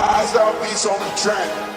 Eyes out, beats on the track.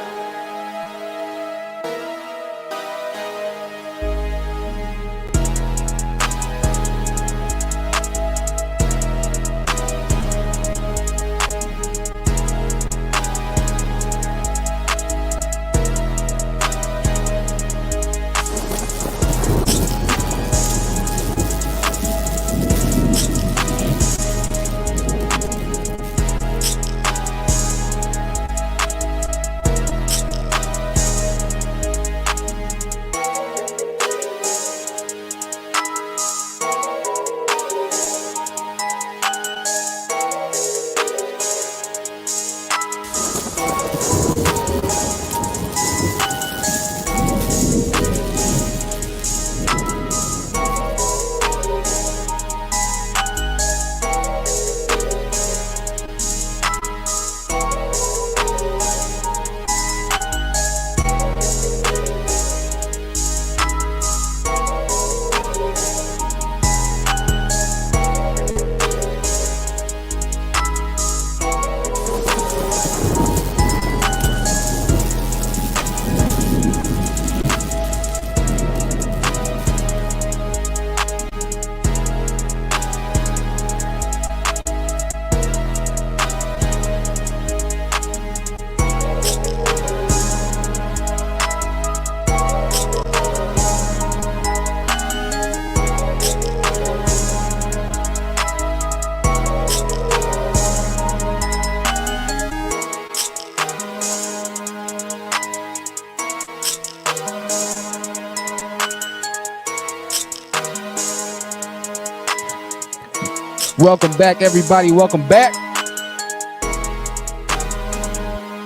Welcome back, everybody. Welcome back.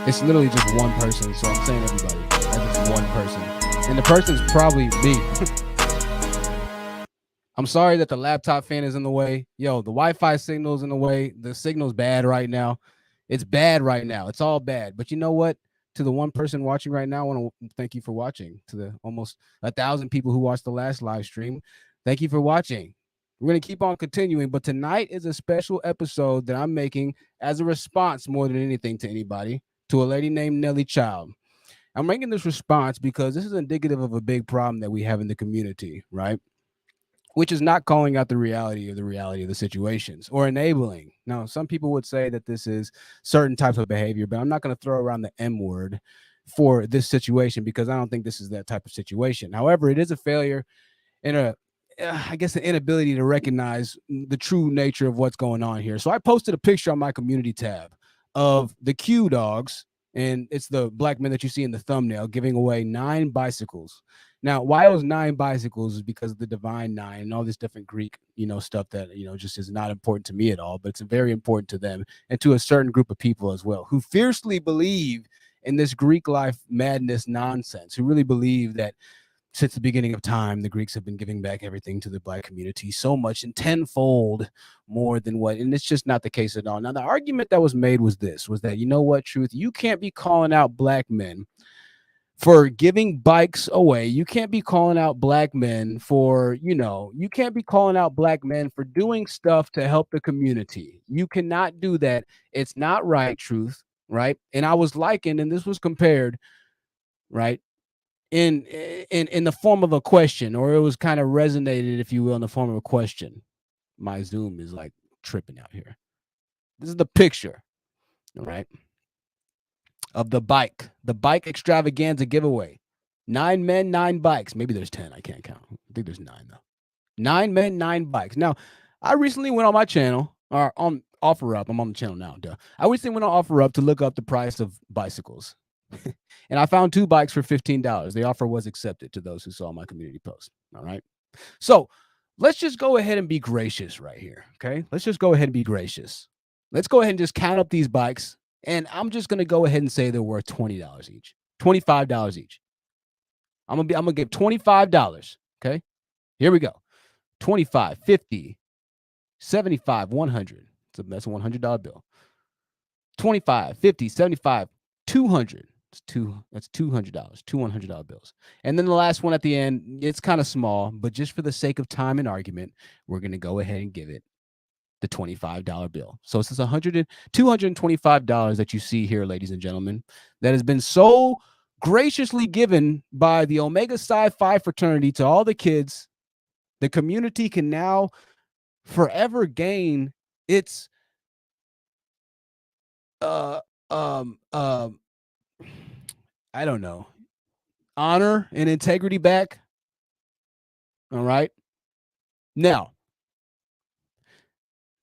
It's literally just one person, so I'm saying everybody. That's just one person. And the person's probably me. I'm sorry that the laptop fan is in the way. Yo, the Wi-Fi signal's in the way. The signal's bad right now. It's bad right now. It's all bad. But you know what? To the one person watching right now, I want to thank you for watching. To the almost 1,000 people who watched the last live stream, thank you for watching. We're going to keep on continuing, but tonight is a special episode that I'm making as a response more than anything to anybody, to a lady named Nelly Child. I'm making this response because this is indicative of a big problem that we have in the community, right? Which is not calling out the reality of the situations or enabling. Now, some people would say that this is certain types of behavior, but I'm not going to throw around the M word for this situation because I don't think this is that type of situation. However, it is a failure and I guess, an inability to recognize the true nature of what's going on here. So I posted a picture on my community tab of the Q dogs, and it's the black men that you see in the thumbnail giving away 9 bicycles. Now, why those 9 bicycles is because of the divine 9 and all this different Greek, stuff that, just is not important to me at all, but it's very important to them and to a certain group of people as well who fiercely believe in this Greek life madness nonsense, who really believe that since the beginning of time, the Greeks have been giving back everything to the black community so much and tenfold more than what, and it's just not the case at all. Now, the argument that was made was that, you know what, Truth, you can't be calling out black men for giving bikes away. You can't be calling out black men for, you can't be calling out black men for doing stuff to help the community. You cannot do that. It's not right, Truth, right? And I was likened, and this was compared, right? In the form of a question, or it was kind of resonated, if you will, in the form of a question. My Zoom is like tripping out here. This is the picture, all right, of the bike extravaganza giveaway. 9 men, 9 bikes. Maybe there's 10. I can't count. I think there's 9 though. 9 men, 9 bikes. Now, I recently went on my channel, or on OfferUp. I'm on the channel now. Duh. I recently went on OfferUp to look up the price of bicycles. And I found 2 bikes for $15. The offer was accepted to those who saw my community post. All right. So let's just go ahead and be gracious right here. Okay. Let's just go ahead and be gracious. Let's go ahead and just count up these bikes. And I'm just going to go ahead and say they're worth $20 each, $25 each. I'm going to give $25. Okay. Here we go. 25, 50, 75, 100. So that's a $100 bill. 25, 50, 75, 200. That's $200, two $100 bills. And then the last one at the end, it's kind of small, but just for the sake of time and argument, we're going to go ahead and give it the $25 bill. So it's this $225 that you see here, ladies and gentlemen, that has been so graciously given by the Omega Psi Phi fraternity to all the kids. The community can now forever gain its I don't know, honor and integrity back. All right. Now,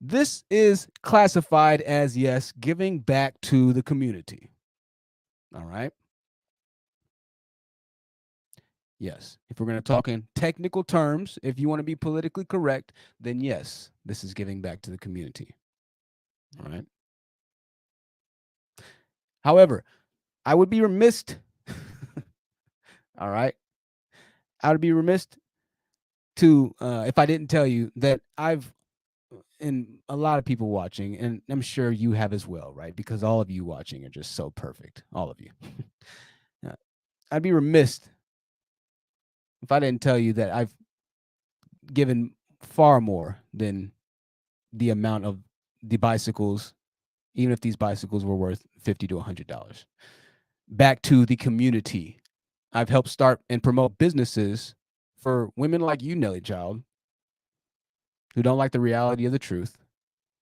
this is classified as, yes, giving back to the community. All right. Yes. If we're going to talk in technical terms, if you want to be politically correct, then yes, this is giving back to the community. All right. However, I would be remiss. All right. I would be remiss to if I didn't tell you that I've, and a lot of people watching, and I'm sure you have as well, right? Because all of you watching are just so perfect, all of you. I'd be remiss if I didn't tell you that I've given far more than the amount of the bicycles, even if these bicycles were worth $50 to $100, back to the community. I've helped start and promote businesses for women like you, Nelly Child, who don't like the reality of the truth.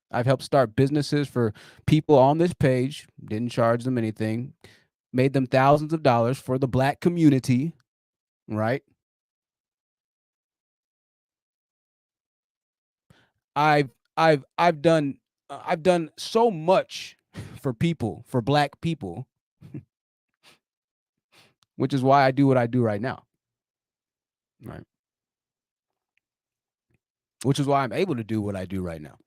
I've helped start businesses for people on this page, didn't charge them anything, made them thousands of dollars for the Black community, right? I've done so much for people, for Black people, which is why I do what I do right now, right? Which is why I'm able to do what I do right now.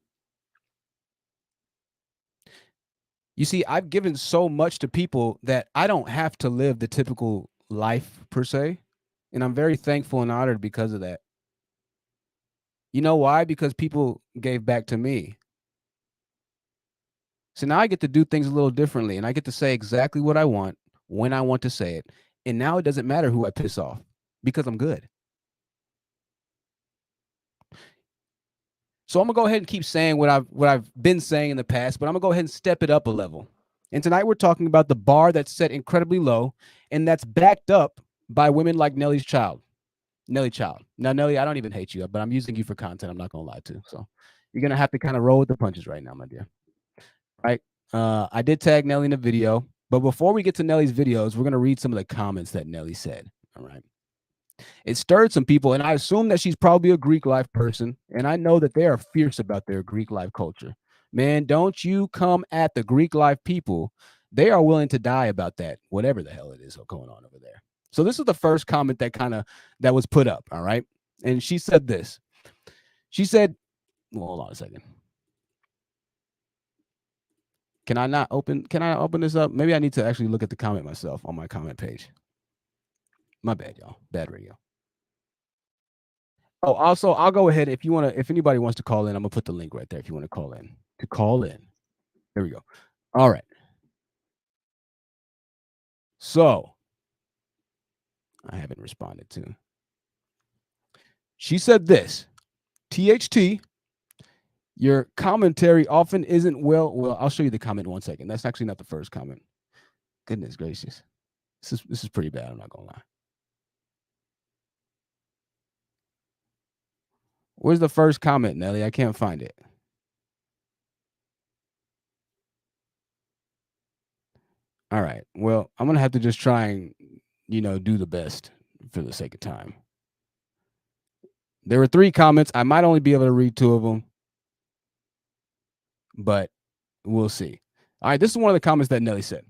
You see, I've given so much to people that I don't have to live the typical life per se, and I'm very thankful and honored because of that. You know why? Because people gave back to me. So now I get to do things a little differently, and I get to say exactly what I want when I want to say it. And now it doesn't matter who I piss off because I'm good. So I'm gonna go ahead and keep saying what I've been saying in the past, but I'm gonna go ahead and step it up a level. And tonight we're talking about the bar that's set incredibly low, and that's backed up by women like Nelly Child. Now, Nelly, I don't even hate you, but I'm using you for content. I'm not gonna lie to. So you're gonna have to kind of roll with the punches right now, my dear. Right? I did tag Nelly in the video, but before we get to Nelly's videos, we're gonna read some of the comments that Nelly said. All right. It stirred some people, and I assume that she's probably a Greek life person, and I know that they are fierce about their Greek life culture. Man, don't you come at the Greek life people. They are willing to die about that, whatever the hell it is going on over there. So this is the first comment that was put up, all right? And she said this. She said, well, hold on a second. Can I open this up? Maybe I need to actually look at the comment myself on my comment page. My bad, y'all. Bad radio. Oh, also, I'll go ahead if anybody wants to call in, I'm gonna put the link right there if you want to call in. There we go. All right. So I haven't responded to. She said this. THT, your commentary often isn't well, I'll show you the comment in 1 second. That's actually not the first comment. Goodness gracious. This is pretty bad, I'm not gonna lie. Where's the first comment, Nelly? I can't find it. All right. Well, I'm gonna have to just try and do the best for the sake of time. There were 3 comments. I might only be able to read 2 of them, but we'll see. All right, this is one of the comments that Nelly said.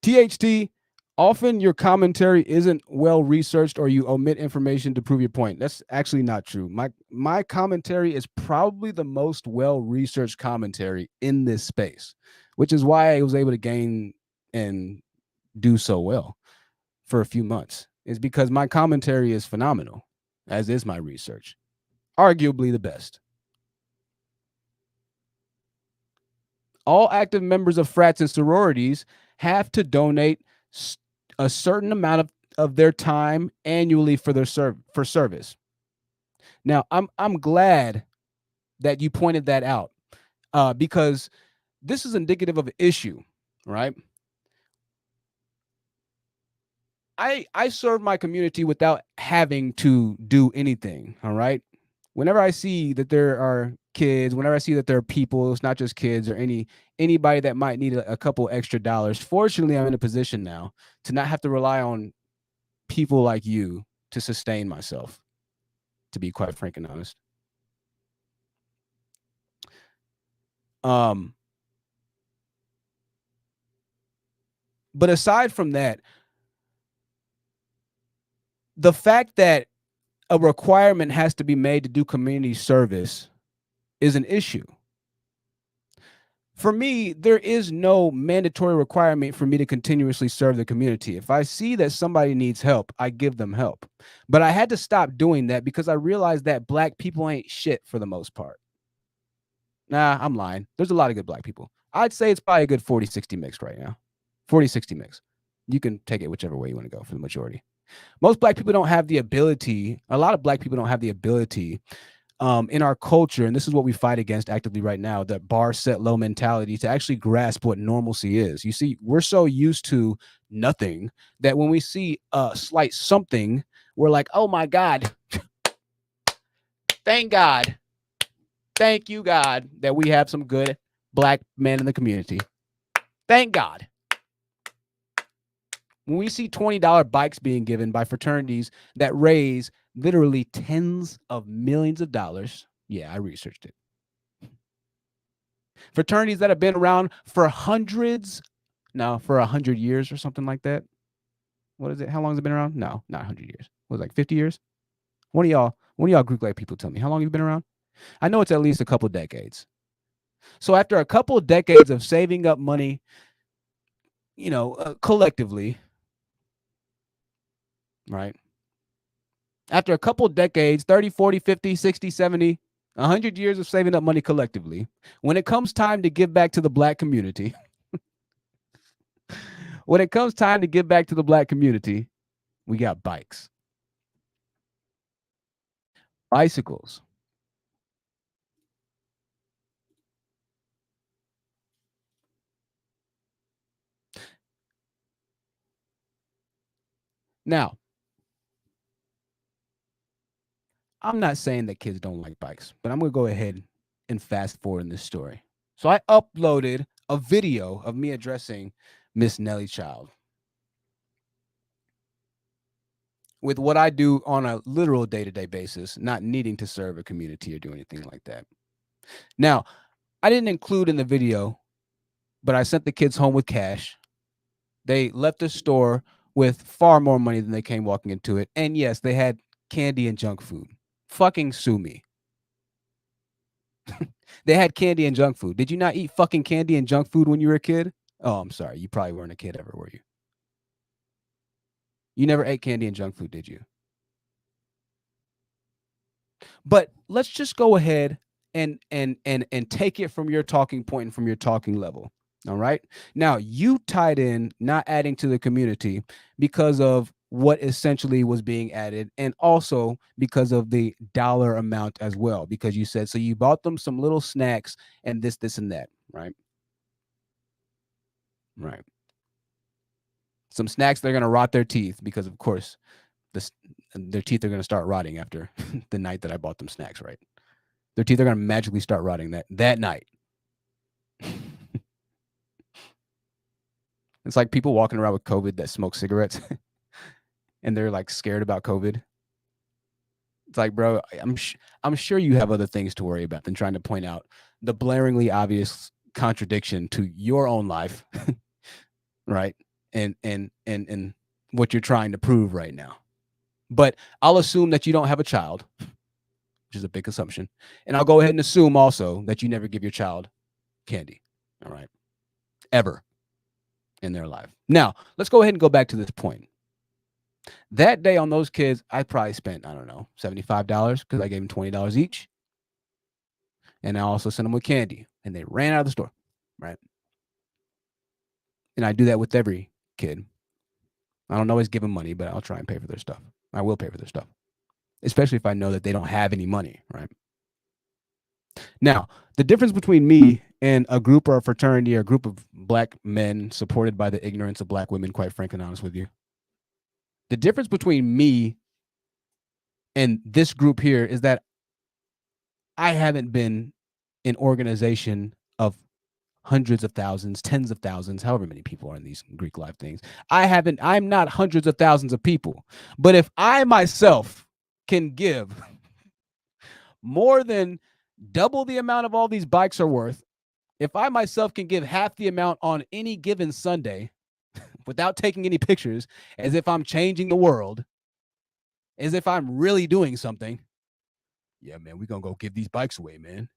THT, often your commentary isn't well researched or you omit information to prove your point. That's actually not true. My commentary is probably the most well researched commentary in this space, which is why I was able to gain and do so well for a few months. Is because my commentary is phenomenal, as is my research. Arguably the best. All active members of frats and sororities have to donate a certain amount of their time annually for their service. Now, I'm glad that you pointed that out, because this is indicative of an issue, right? I serve my community without having to do anything. All right. Whenever I see that there are kids, whenever I see that there are people, it's not just kids or anybody that might need a couple extra dollars. Fortunately, I'm in a position now to not have to rely on people like you to sustain myself, to be quite frank and honest. Um, but aside from that, the fact that a requirement has to be made to do community service is an issue. For me, there is no mandatory requirement for me to continuously serve the community. If I see that somebody needs help, I give them help. But I had to stop doing that because I realized that black people ain't shit for the most part. Nah, I'm lying. There's a lot of good black people. I'd say it's probably a good 40-60 mixed right now. 40-60 mix. You can take it whichever way you want to go for the majority. Most black people don't have the ability, a lot of black people don't have the ability in our culture, and this is what we fight against actively right now, that bar set low mentality, to actually grasp what normalcy is. You see, we're so used to nothing that when we see a slight something, we're like, oh my God, thank God. Thank you, God, that we have some good black men in the community. Thank God. When we see $20 bikes being given by fraternities that raise literally tens of millions of dollars, yeah, I researched it. Fraternities that have been around for for 100 years or something like that. What is it? How long has it been around? No, not 100 years. What was it, like 50 years? One of y'all Greek life people tell me, how long have you been around? I know it's at least a couple decades. So after a couple of decades of saving up money, collectively, right? After a couple of decades, 30, 40, 50, 60, 70, 100 years of saving up money collectively, when it comes time to give back to the black community, we got bikes, bicycles. Now, I'm not saying that kids don't like bikes, but I'm going to go ahead and fast forward in this story. So I uploaded a video of me addressing Miss Nellie Child with what I do on a literal day-to-day basis, not needing to serve a community or do anything like that. Now, I didn't include in the video, but I sent the kids home with cash. They left the store with far more money than they came walking into it. And yes, they had candy and junk food. Fucking sue me. They had candy and junk food. Did you not eat fucking candy and junk food when you were a kid? Oh, I'm sorry. You probably weren't a kid ever, were you? You never ate candy and junk food, did you? But let's just go ahead and take it from your talking point and from your talking level. All right. Now you tied in not adding to the community because of what essentially was being added, and also because of the dollar amount as well. Because you said so you bought them some little snacks and this, and that, right? Right. Some snacks they're gonna rot their teeth because, of course, this their teeth are gonna start rotting after the night that I bought them snacks. Right. Their teeth are gonna magically start rotting that night. It's like people walking around with COVID that smoke cigarettes and they're like scared about COVID. It's like, bro, I'm sure you have other things to worry about than trying to point out the blaringly obvious contradiction to your own life, right? And what you're trying to prove right now. But I'll assume that you don't have a child, which is a big assumption. And I'll go ahead and assume also that you never give your child candy. All right. Ever in their life. Now, let's go ahead and go back to this point. That day on those kids, I probably spent, I don't know, $75 because I gave them $20 each. And I also sent them with candy and they ran out of the store. Right. And I do that with every kid. I don't always give them money, but I'll try and pay for their stuff. I will pay for their stuff, especially if I know that they don't have any money. Right. Now, the difference between me and a group or a fraternity or a group of black men supported by the ignorance of black women, quite frank and honest with you, the difference between me and this group here is that I haven't been an organization of hundreds of thousands, tens of thousands, however many people are in these Greek life things. I'm not hundreds of thousands of people. But if I myself can give more than double the amount of all these bikes are worth, if I myself can give half the amount on any given Sunday without taking any pictures, as if I'm changing the world, as if I'm really doing something, yeah, man, we're going to go give these bikes away, man.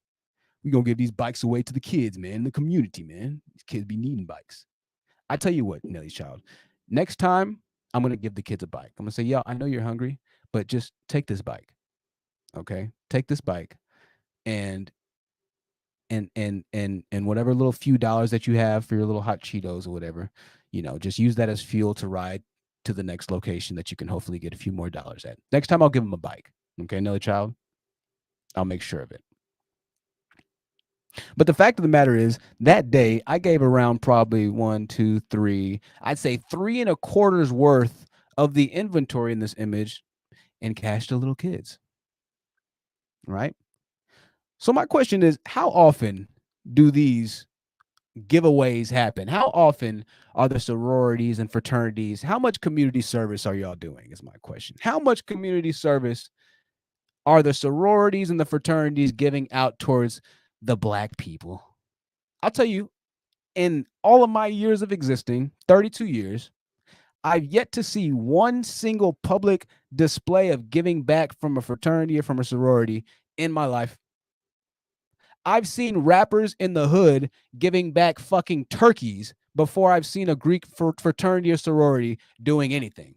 We're going to give these bikes away to the kids, man, the community, man. These kids be needing bikes. I tell you what, Nelly's child, next time I'm going to give the kids a bike. I'm going to say, yo, I know you're hungry, but just take this bike. Okay? Take this bike and whatever little few dollars that you have for your little hot Cheetos or whatever, just use that as fuel to ride to the next location that you can hopefully get a few more dollars at. Next time I'll give them a bike. Okay, Nelly child, I'll make sure of it. But the fact of the matter is, that day I gave around probably 1, 2, 3, I'd say 3.25 worth of the inventory in this image in cash to little kids. Right? So my question is, how often do these giveaways happen? How often are the sororities and fraternities? How much community service are y'all doing? Is my question. How much community service are the sororities and the fraternities giving out towards the black people? I'll tell you, in all of my years of existing, 32 years, I've yet to see one single public display of giving back from a fraternity or from a sorority in my life. I've seen rappers in the hood giving back fucking turkeys before I've seen a Greek fraternity or sorority doing anything.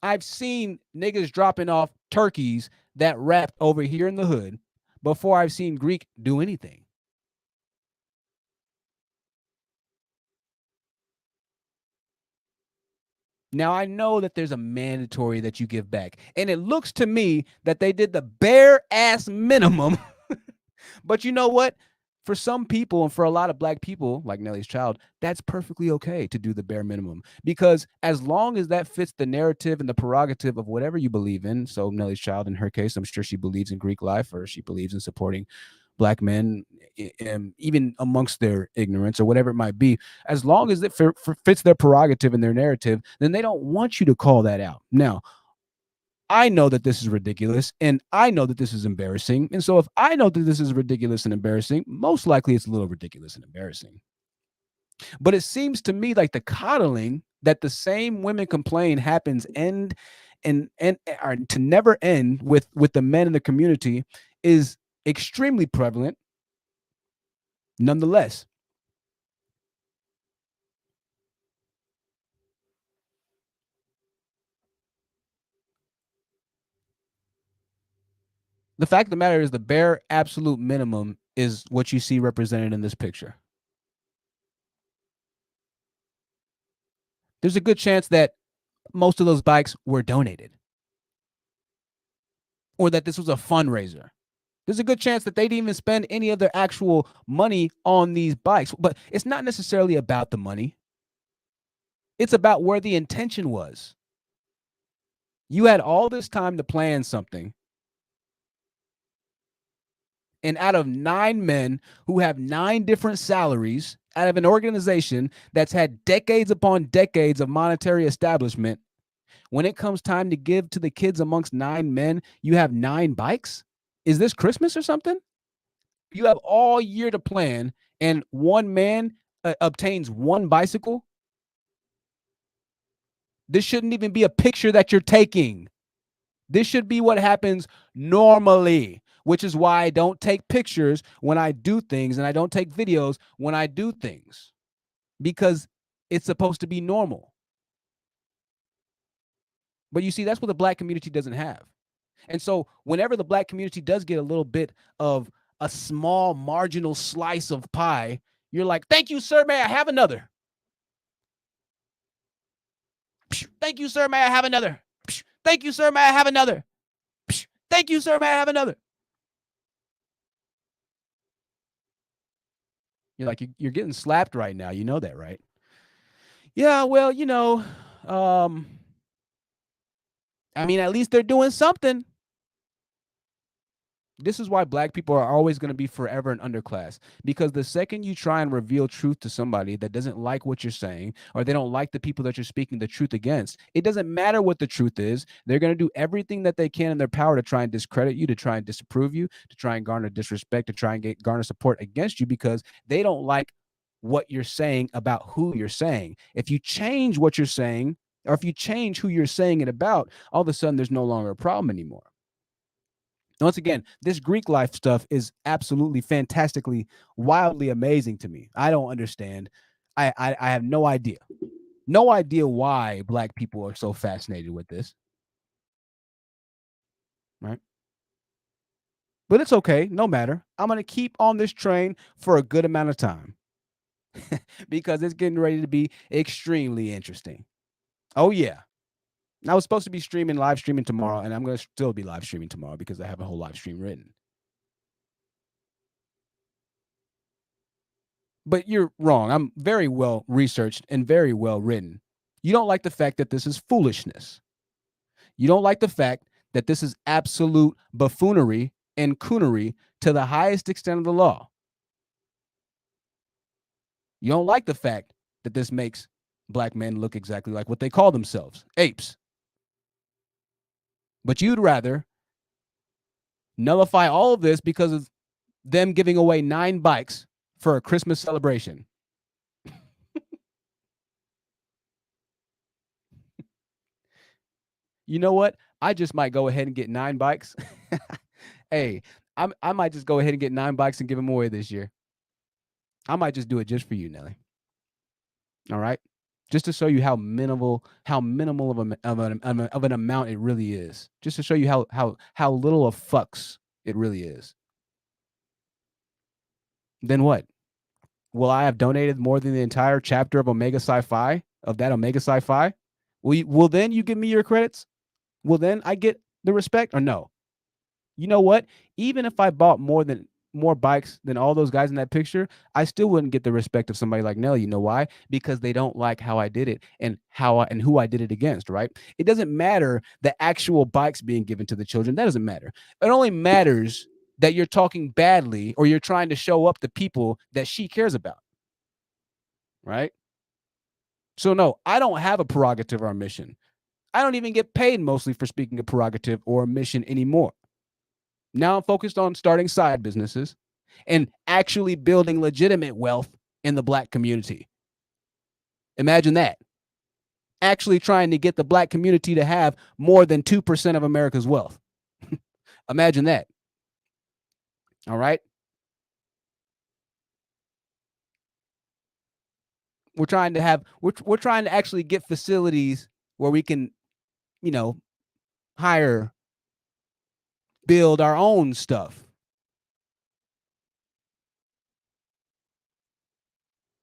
I've seen niggas dropping off turkeys that rapped over here in the hood before I've seen Greek do anything. Now, I know that there's a mandatory that you give back. And it looks to me that they did the bare ass minimum. But you know what? For some people and for a lot of black people, like Nelly's child, that's perfectly okay to do the bare minimum. Because as long as that fits the narrative and the prerogative of whatever you believe in, so Nelly's child, in her case, I'm sure she believes in Greek life or she believes in supporting black men, even amongst their ignorance or whatever it might be, as long as it fits their prerogative and their narrative, then they don't want you to call that out. Now, I know that this is ridiculous and I know that this is embarrassing. And so if I know that this is ridiculous and embarrassing, most likely it's a little ridiculous and embarrassing. But it seems to me like the coddling that the same women complain happens and to never end with the men in the community is extremely prevalent nonetheless. The fact of the matter is the bare absolute minimum is what you see represented in this picture. There's a good chance that most of those bikes were donated or that this was a fundraiser. There's a good chance that they didn't even spend any of their actual money on these bikes. But it's not necessarily about the money. It's about where the intention was. You had all this time to plan something. And out of 9 men who have 9 different salaries, out of an organization that's had decades upon decades of monetary establishment, when it comes time to give to the kids amongst 9 men, you have 9 bikes? Is this Christmas or something? You have all year to plan, and one man obtains 1 bicycle? This shouldn't even be a picture that you're taking. This should be what happens normally, which is why I don't take pictures when I do things and I don't take videos when I do things, because it's supposed to be normal. But you see, that's what the black community doesn't have. And so whenever the black community does get a little bit of a small marginal slice of pie, you're like, thank you, sir. May I have another? Thank you, sir. May I have another? Thank you, sir. May I have another? Thank you, sir. May I have another? You're like, you're getting slapped right now. You know that, right? Yeah, well, um, I mean, at least they're doing something. This is why black people are always going to be forever an underclass, because the second you try and reveal truth to somebody that doesn't like what you're saying, or they don't like the people that you're speaking the truth against, it doesn't matter what the truth is. They're going to do everything that they can in their power to try and discredit you, to try and disapprove you, to try and garner disrespect, to try and garner support against you, because they don't like what you're saying about who you're saying. If you change what you're saying, or if you change who you're saying it about, all of a sudden there's no longer a problem anymore. Once again, this Greek life stuff is absolutely fantastically, wildly amazing to me. I don't understand. I have no idea. No idea why black people are so fascinated with this. Right. But it's okay. No matter. I'm going to keep on this train for a good amount of time because it's getting ready to be extremely interesting. Oh, yeah. I was supposed to be live streaming tomorrow, and I'm going to still be live streaming tomorrow because I have a whole live stream written. But you're wrong. I'm very well researched and very well written. You don't like the fact that this is foolishness. You don't like the fact that this is absolute buffoonery and coonery to the highest extent of the law. You don't like the fact that this makes black men look exactly like what they call themselves, apes. But you'd rather nullify all of this because of them giving away 9 bikes for a Christmas celebration. You know what? I just might go ahead and get 9 bikes. Hey, I might just go ahead and get 9 bikes and give them away this year. I might just do it just for you, Nelly. All right, just to show you how minimal of an amount it really is. Just to show you how little of fucks it really is. Then what? Will I have donated more than the entire chapter of Omega Sci-Fi of that Omega Sci-Fi? Will then you give me your credits? Will then I get the respect or no? You know what? Even if I bought more bikes than all those guys in that picture, I still wouldn't get the respect of somebody like Nelly. You know why? Because they don't like how I did it and and who I did it against, right? It doesn't matter the actual bikes being given to the children. That doesn't matter. It only matters that you're talking badly or you're trying to show up the people that she cares about, right? So no, I don't have a prerogative or a mission. I don't even get paid mostly for speaking a prerogative or a mission anymore. Now I'm focused on starting side businesses and actually building legitimate wealth in the black community. Imagine that. Actually trying to get the black community to have more than 2% of America's wealth. Imagine that. All right. We're trying to actually get facilities where we can, hire, build our own stuff.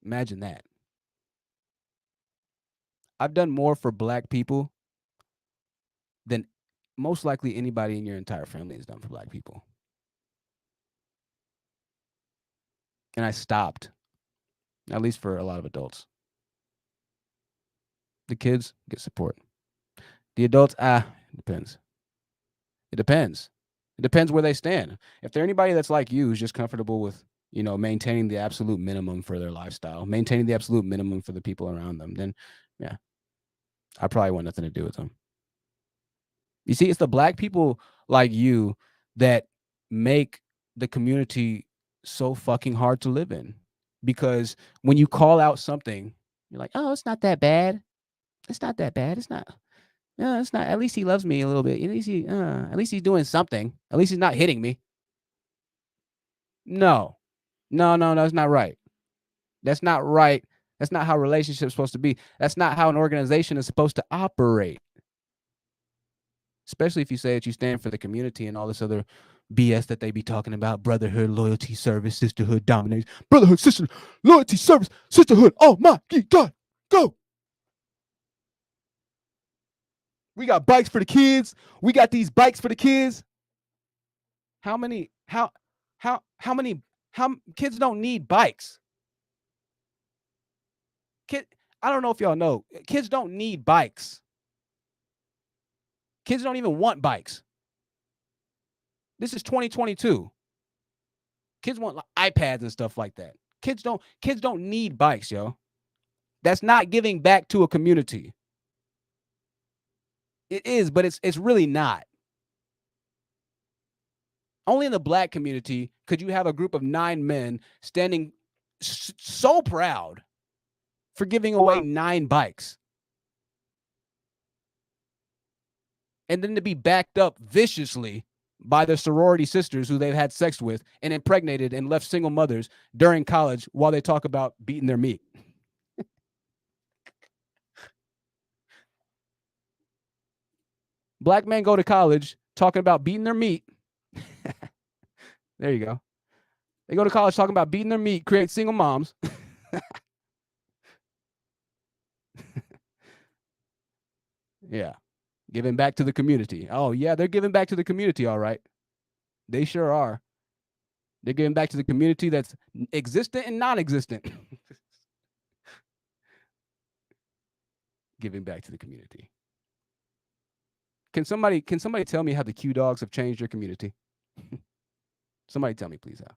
Imagine that. I've done more for black people than most likely anybody in your entire family has done for black people. And I stopped, at least for a lot of adults. The kids get support. The adults, depends. It depends. It depends where they stand. If they're anybody that's like you, who's just comfortable with, maintaining the absolute minimum for their lifestyle, maintaining the absolute minimum for the people around them, then yeah, I probably want nothing to do with them. You see, it's the black people like you that make the community so fucking hard to live in. Because when you call out something, you're like, oh, it's not that bad. It's not that bad. It's not. No, it's not. At least he loves me a little bit. At least he's doing something. At least he's not hitting me. No, no. That's not right. That's not right. That's not how relationships are supposed to be. That's not how an organization is supposed to operate. Especially if you say that you stand for the community and all this other BS that they be talking about: brotherhood, loyalty, service, sisterhood, domination, brotherhood, sisterhood, loyalty, service, sisterhood. Oh my God, go! We got bikes for the kids. We got these bikes for the kids. How many how many how kids don't need bikes? Kid, I don't know if y'all know, kids don't need bikes. Kids don't even want bikes. This is 2022. Kids want like iPads and stuff like that. Kids don't need bikes, yo. That's not giving back to a community. It is, but it's really not. Only in the black community could you have a group of 9 men standing so proud for giving away 9 bikes. And then to be backed up viciously by their sorority sisters who they've had sex with and impregnated and left single mothers during college while they talk about beating their meat. Black men go to college talking about beating their meat. There you go. They go to college talking about beating their meat, create single moms. Yeah. Giving back to the community. Oh, yeah, they're giving back to the community, all right. They sure are. They're giving back to the community that's existent and non-existent. Giving back to the community. Can somebody tell me how the Q dogs have changed your community? Somebody tell me, please, how.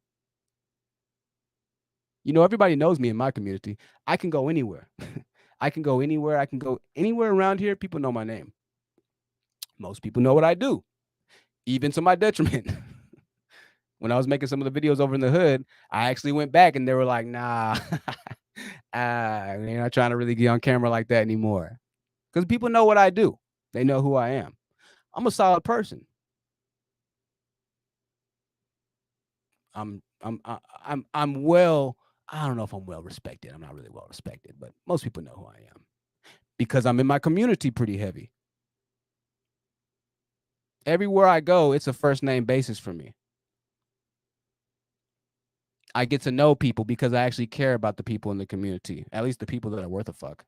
You know, everybody knows me in my community. I can go anywhere. I can go anywhere. I can go anywhere around here. People know my name. Most people know what I do, even to my detriment. When I was making some of the videos over in the hood, I actually went back and they were like, nah, you're not trying to really get on camera like that anymore. Because people know what I do. They know who I am. I'm a solid person. I'm well, I don't know if I'm well respected. I'm not really well respected, but most people know who I am because I'm in my community pretty heavy. Everywhere I go, it's a first name basis for me. I get to know people because I actually care about the people in the community, at least the people that are worth a fuck.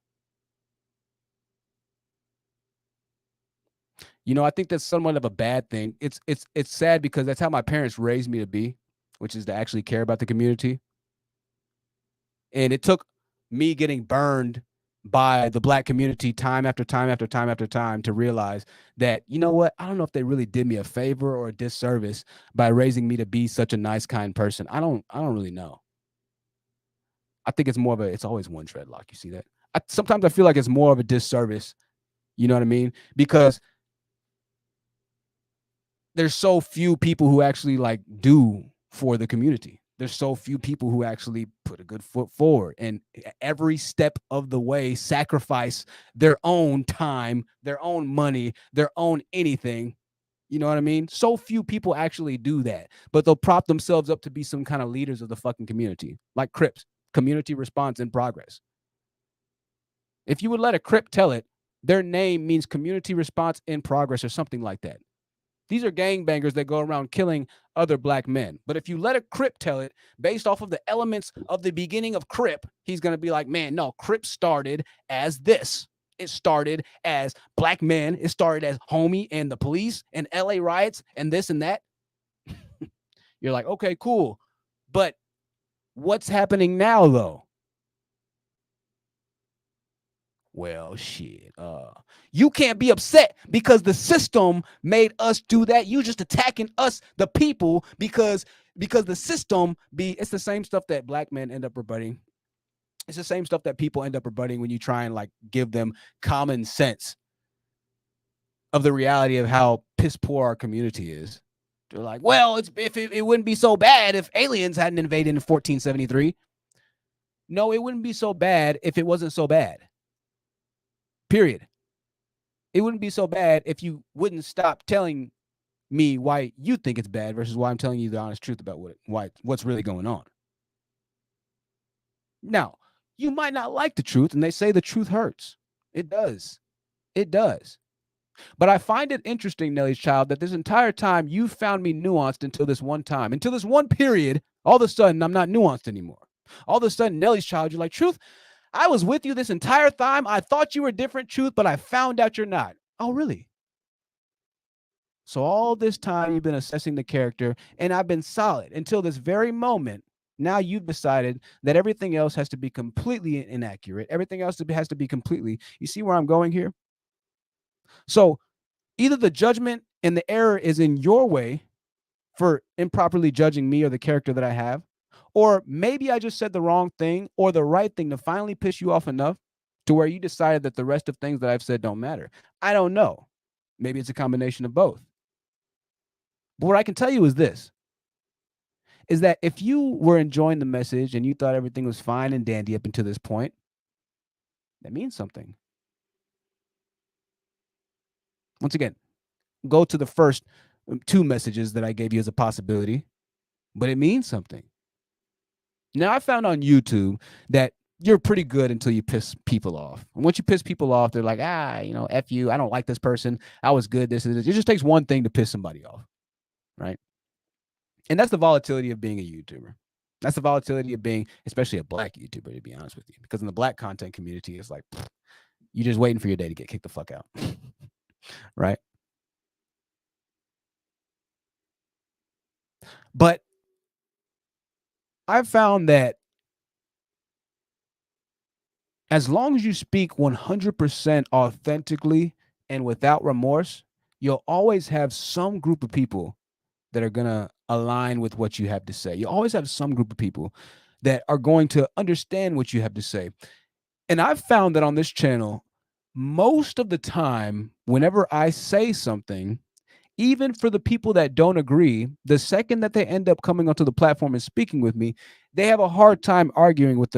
You know, I think that's somewhat of a bad thing. It's sad because that's how my parents raised me to be, which is to actually care about the community. And it took me getting burned by the black community time after time after time after time to realize that, you know what, I don't know if they really did me a favor or a disservice by raising me to be such a nice, kind person. I don't really know. I think it's more of it's always one dreadlock. You see that? Sometimes I feel like it's more of a disservice. You know what I mean? Because there's so few people who actually like do for the community. There's so few people who actually put a good foot forward and every step of the way sacrifice their own time, their own money, their own anything. You know what I mean? So few people actually do that, but they'll prop themselves up to be some kind of leaders of the fucking community, like Crips, community response in progress. If you would let a Crip tell it, their name means community response in progress or something like that. These are gangbangers that go around killing other black men. But if you let a Crip tell it based off of the elements of the beginning of Crip, he's going to be like, man, no, Crip started as this. It started as black men. It started as homie and the police and LA riots and this and that. You're like, okay, cool. But what's happening now, though? Well, shit. You can't be upset because the system made us do that. You just attacking us, the people, because the system it's the same stuff that black men end up rebutting. It's the same stuff that people end up rebutting when you try and like give them common sense of the reality of how piss poor our community is. They're like, well, it wouldn't be so bad if aliens hadn't invaded in 1473. No, it wouldn't be so bad if it wasn't so bad. Period. It wouldn't be so bad if you wouldn't stop telling me why you think it's bad versus why I'm telling you the honest truth about what's really going on. Now, you might not like the truth, and they say the truth hurts. It does. It does. But I find it interesting, Nelly's Child, that this entire time you found me nuanced until this one time. Until this one period, all of a sudden, I'm not nuanced anymore. All of a sudden, Nelly's Child, you're like, Truth, I was with you this entire time. I thought you were different, Truth, but I found out you're not. Oh, really? So all this time you've been assessing the character, and I've been solid until this very moment. Now you've decided that everything else has to be completely inaccurate. Everything else has to be completely. You see where I'm going here? So either the judgment and the error is in your way for improperly judging me or the character that I have, or maybe I just said the wrong thing or the right thing to finally piss you off enough to where you decided that the rest of things that I've said don't matter. I don't know. Maybe it's a combination of both. But what I can tell you is this, is that if you were enjoying the message and you thought everything was fine and dandy up until this point, that means something. Once again, go to the first two messages that I gave you as a possibility, but it means something. Now, I found on YouTube that you're pretty good until you piss people off. And once you piss people off, they're like, F you. I don't like this person. I was good. This is this. It just takes one thing to piss somebody off, right? And that's the volatility of being a YouTuber. That's the volatility of being, especially a black YouTuber, to be honest with you. Because in the black content community, it's like, you're just waiting for your day to get kicked the fuck out, right? But I've found that as long as you speak 100% authentically and without remorse, you'll always have some group of people that are going to align with what you have to say. You always have some group of people that are going to understand what you have to say. And I've found that on this channel, most of the time, whenever I say something, even for the people that don't agree, the second that they end up coming onto the platform and speaking with me, they have a hard time arguing with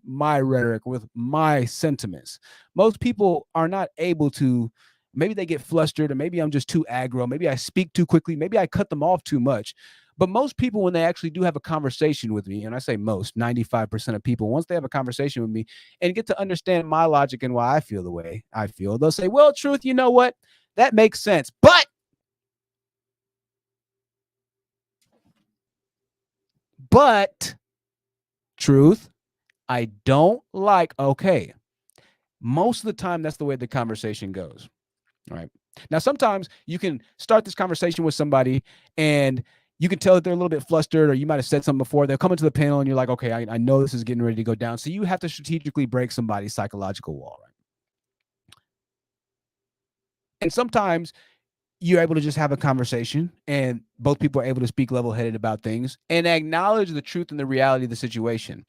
my rhetoric, with my sentiments. Most people are not able to. Maybe they get flustered, or maybe I'm just too aggro. Maybe I speak too quickly. Maybe I cut them off too much. But most people, when they actually do have a conversation with me, and I say most, 95% of people, once they have a conversation with me and get to understand my logic and why I feel the way I feel, they'll say, well, Truth, you know what? That makes sense. But Truth, I don't like, okay. Most of the time, that's the way the conversation goes. Right. Now, sometimes you can start this conversation with somebody and you can tell that they're a little bit flustered, or you might have said something before. They'll come into the panel and you're like, okay, I know this is getting ready to go down. So you have to strategically break somebody's psychological wall. Right. And sometimes you're able to just have a conversation and both people are able to speak level-headed about things and acknowledge the truth and the reality of the situation.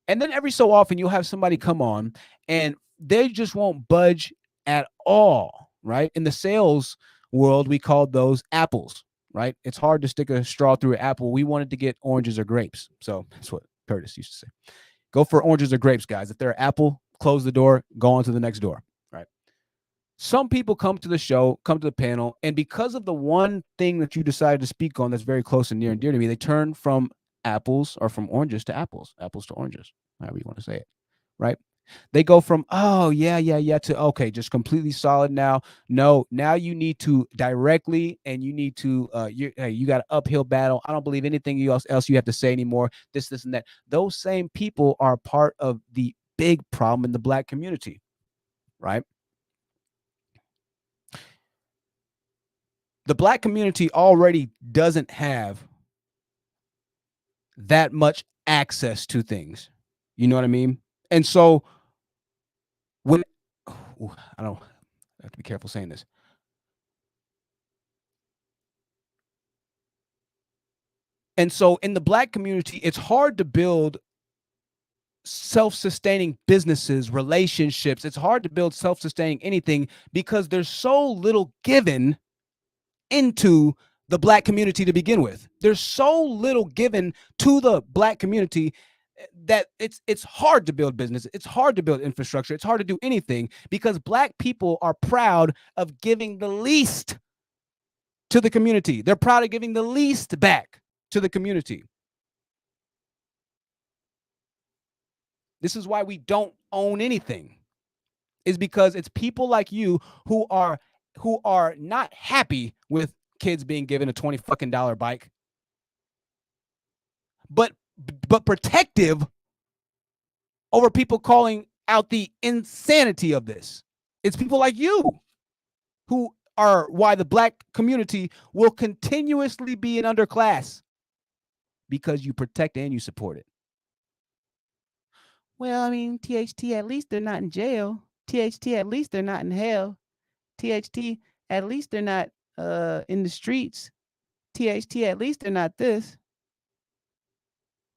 And then every so often you'll have somebody come on and they just won't budge at all, right? In the sales world, we called those apples, right? It's hard to stick a straw through an apple. We wanted to get oranges or grapes. So that's what Curtis used to say. Go for oranges or grapes, guys. If they're an apple, close the door, go on to the next door, right? Some people come to the show, come to the panel, and because of the one thing that you decided to speak on that's very close and near and dear to me, they turn from apples or from oranges to apples to oranges, however you want to say it, right? They go from, oh, yeah, to, okay, just completely solid now. No, now you need to directly, and you need to, you got an uphill battle. I don't believe anything else you have to say anymore. This, and that. Those same people are part of the big problem in the black community, right? The black community already doesn't have that much access to things. You know what I mean? And so when I don't I have to be careful saying this. And so in the black community, it's hard to build self-sustaining businesses, relationships. It's hard to build self-sustaining anything because there's so little given into the black community to begin with. There's so little given to the black community that it's hard to build business. It's hard to build infrastructure. It's hard to do anything because black people are proud of giving the least to the community. They're proud of giving the least back to the community. This is why we don't own anything. Is because it's people like you who are not happy with kids being given a $20 fucking bike, but protective over people calling out the insanity of this. It's people like you who are why the black community will continuously be an underclass, because you protect and you support it. Well, I mean, THT, at least they're not in jail. THT, at least they're not in hell. THT, at least they're not in the streets. THT, at least they're not this.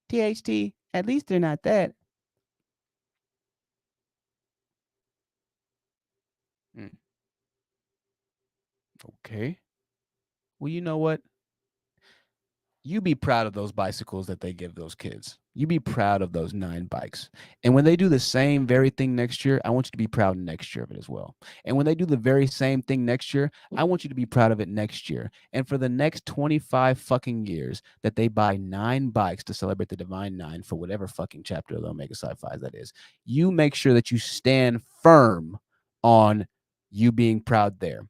THT, at least they're not that. Okay. Well, you know what? You be proud of those bicycles that they give those kids. You be proud of those 9 bikes. And when they do the same very thing next year, I want you to be proud next year of it as well. And when they do the very same thing next year, I want you to be proud of it next year. And for the next 25 fucking years that they buy 9 bikes to celebrate the Divine 9 for whatever fucking chapter of the Omega Psi-Phis that is, you make sure that you stand firm on you being proud there.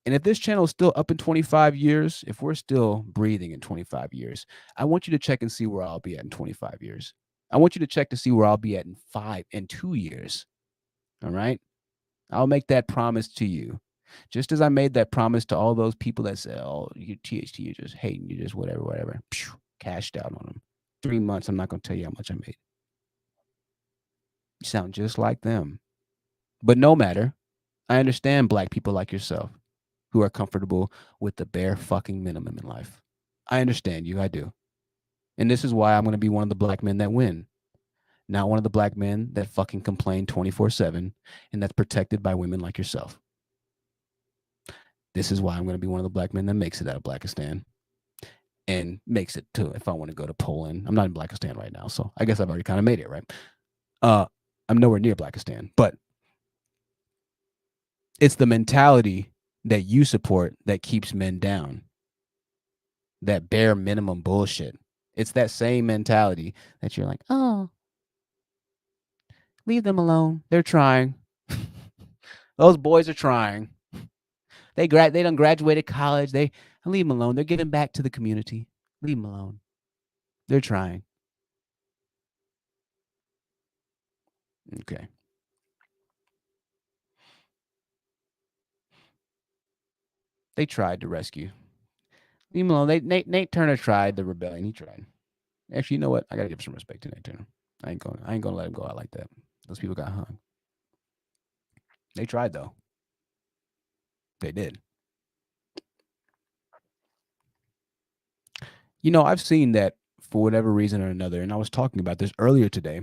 And if this channel is still up in 25 years, if we're still breathing in 25 years, I want you to check and see where I'll be at in 25 years. I want you to check to see where I'll be at in 2 years. All right? I'll make that promise to you. Just as I made that promise to all those people that say, oh, you THT, you're just hating, you just whatever. Cashed out on them. 3 months, I'm not going to tell you how much I made. You sound just like them. But no matter, I understand black people like yourself who are comfortable with the bare fucking minimum in life. I understand you, I do. And this is why I'm going to be one of the black men that win, not one of the black men that fucking complain 24/7 and that's protected by women like yourself. This is why I'm going to be one of the black men that makes it out of Blackistan and makes it to, if I want to go to Poland. I'm not in Blackistan right now, so I guess I've already kind of made it, right? I'm nowhere near Blackistan, but it's the mentality that you support that keeps men down. That bare minimum bullshit. It's that same mentality that you're like, oh, leave them alone. They're trying. Those boys are trying. They done graduated college. They leave them alone. They're giving back to the community. Leave them alone. They're trying. Okay. They tried to rescue. Leave them alone. Nate Turner tried the rebellion. He tried. Actually, you know what? I gotta give some respect to Nate Turner. I ain't gonna let him go out like that. Those people got hung. They tried though. They did. You know, I've seen that for whatever reason or another, and I was talking about this earlier today.